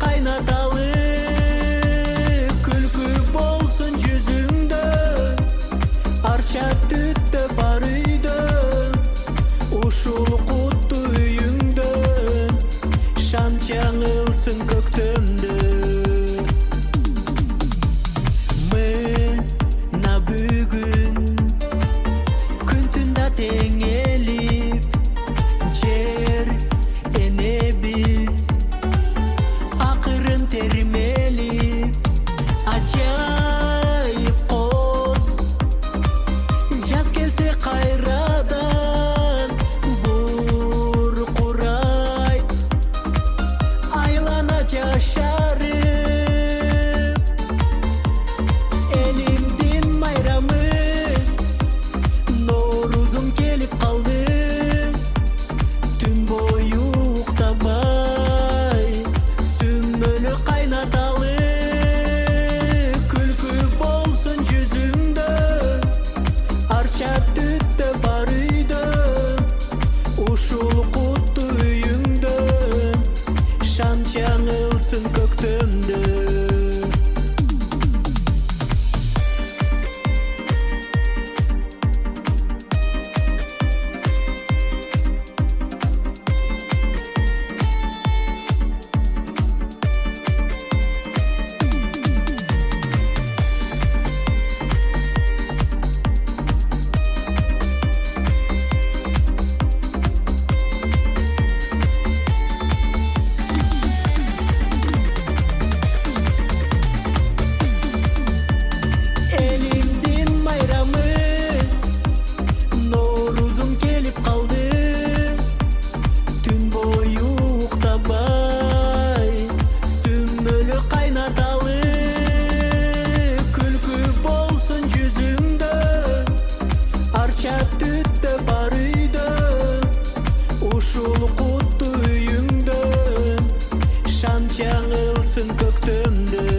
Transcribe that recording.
кайнаталы, күлкү болсун жүзүңдө, арча түттө бар үйдө, ушул куттуу үйүңдө шам жаңылсын көктөмдө. Мына бүгүн күн түндө теңелип, жер эне биз акырын термелип, ажайып коз жаз келсе кайрадан буркурайт, айлана жашарып, элимдин майрамы Ноорузум келип калды, түн бою уктабай сүмбөлү кайнаталы, күлкү болсун жүзүңдө, арча түттө бар үйдө, ушул куттуу үйүңдө шам жаңылсын көктөмдө. Элимдин майрамы Ноорузум келип калды, түн бою уктабай сүмбөлү кайнаталы, күлкү болсун жүзүңдө, арча түттө бар үйдө, ушул куттуу үйүңдө шам жаңылсын көктөмдө.